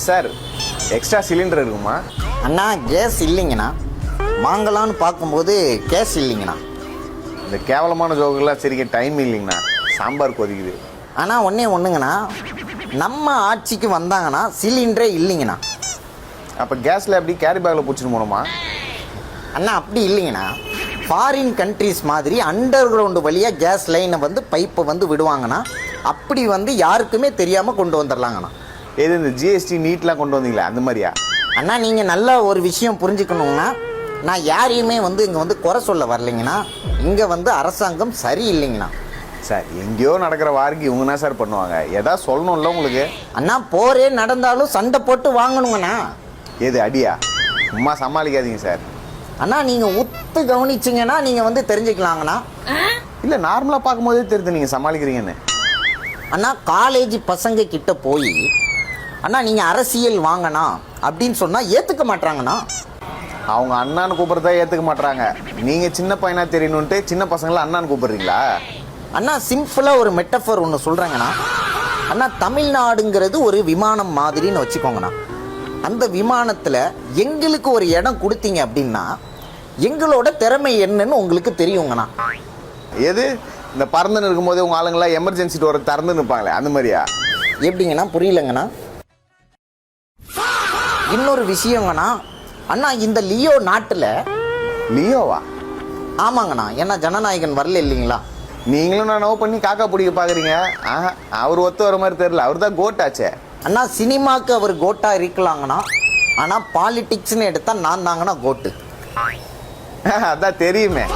Sir extra cylinder இருக்குமா? அண்ணா case இல்லைங்கண்ணா. வாங்கலான்னு பார்க்கும்போது கேஸ் இல்லைங்கண்ணா. இந்த கேவலமான ஜோக்கெல்லாம் சரிக்க டைம் இல்லைங்கண்ணா. சாம்பார் கொதிக்குது. ஆனால் ஒன்றுங்கண்ணா, நம்ம ஆட்சிக்கு வந்தாங்கன்னா சிலிண்டரே இல்லைங்கண்ணா. அப்போ கேஸில் எப்படி கேரி பேக்கில் பிடிச்சிட்டு போகணுமா? அண்ணா அப்படி இல்லைங்கண்ணா. ஃபாரின் கண்ட்ரிஸ் மாதிரி அண்டர் கிரவுண்டு வழியாக கேஸ் லைனை வந்து பைப்பை வந்து விடுவாங்கண்ணா. அப்படி வந்து யாருக்குமே தெரியாமல் கொண்டு வந்துடலாங்கண்ணா. எது இந்த ஜிஎஸ்டி நீட்லாம் கொண்டு வந்தீங்களா அந்த மாதிரியா? அண்ணா நீங்கள் நல்ல ஒரு விஷயம் புரிஞ்சுக்கணுங்கண்ணா. நான் யாரையுமே வந்து இங்கே வந்து குறை சொல்ல வரலைங்கண்ணா. இங்கே வந்து அரசாங்கம் சரியில்லைங்கண்ணா. சார் எங்கேயோ நடக்கிற வார்க்கு இவங்க என்ன சார் பண்ணுவாங்க? எதாவது சொல்லணும்ல உங்களுக்கு? அண்ணா போரே நடந்தாலும் சண்டை போட்டு வாங்கணுங்கண்ணா. எது அடியா? சும்மா சமாளிக்காதீங்க சார். அண்ணா நீங்கள் உத்து கவனிச்சிங்கன்னா நீங்கள் வந்து தெரிஞ்சுக்கலாங்கண்ணா. இல்லை நார்மலாக பார்க்கும்போதே தெரியுது நீங்கள் சமாளிக்கிறீங்கன்னு. அண்ணா காலேஜ் பசங்க கிட்ட போய் அண்ணா நீங்கள் அரசியல் வாங்கண்ணா அப்படின்னு சொன்னால் ஏற்றுக்க மாட்டாங்கண்ணா. அவங்க அண்ணான்னு கூப்பிட்றதா ஏற்றுக்க மாட்டாங்க. நீங்கள் சின்ன பையனா தெரியணுன்ட்டு சின்ன பசங்களை அண்ணான்னு கூப்பிட்றீங்களா? அண்ணா சிம்பிளாக ஒரு மெட்டஃபர் ஒன்று சொல்கிறேங்கண்ணா. அண்ணா தமிழ்நாடுங்கிறது ஒரு விமானம் மாதிரின்னு வச்சுக்கோங்கண்ணா. அந்த விமானத்தில் எங்களுக்கு ஒரு இடம் கொடுத்தீங்க அப்படின்னா எங்களோட திறமை என்னன்னு உங்களுக்கு தெரியுங்கண்ணா. எது இந்த பறந்துன்னு இருக்கும்போது உங்கள் ஆளுங்களாம் எமர்ஜென்சி டோரை திறந்து நிற்பாங்களே அந்த மாதிரியா? எப்படிங்கண்ணா? புரியலங்கண்ணா. இன்னொரு விஷயங்கண்ணா, அண்ணா இந்த லியோ நாட்டில் லியோவா? ஆமாங்கண்ணா. ஏன்னா ஜனநாயகன் வரல இல்லைங்களா? நீங்களும் நான் நோவு பண்ணி காக்கா பிடிக்க பார்க்குறீங்க. ஆஹா, அவர் ஒத்து வர மாதிரி தெரியல. அவர் தான் கோட்டாச்சே. அண்ணா சினிமாவுக்கு அவர் கோட்டா இருக்கலாங்கண்ணா. ஆனால் பாலிடிக்ஸ்னு எடுத்தால் நான் தாங்கண்ணா கோட்டு. அதான் தெரியுமே.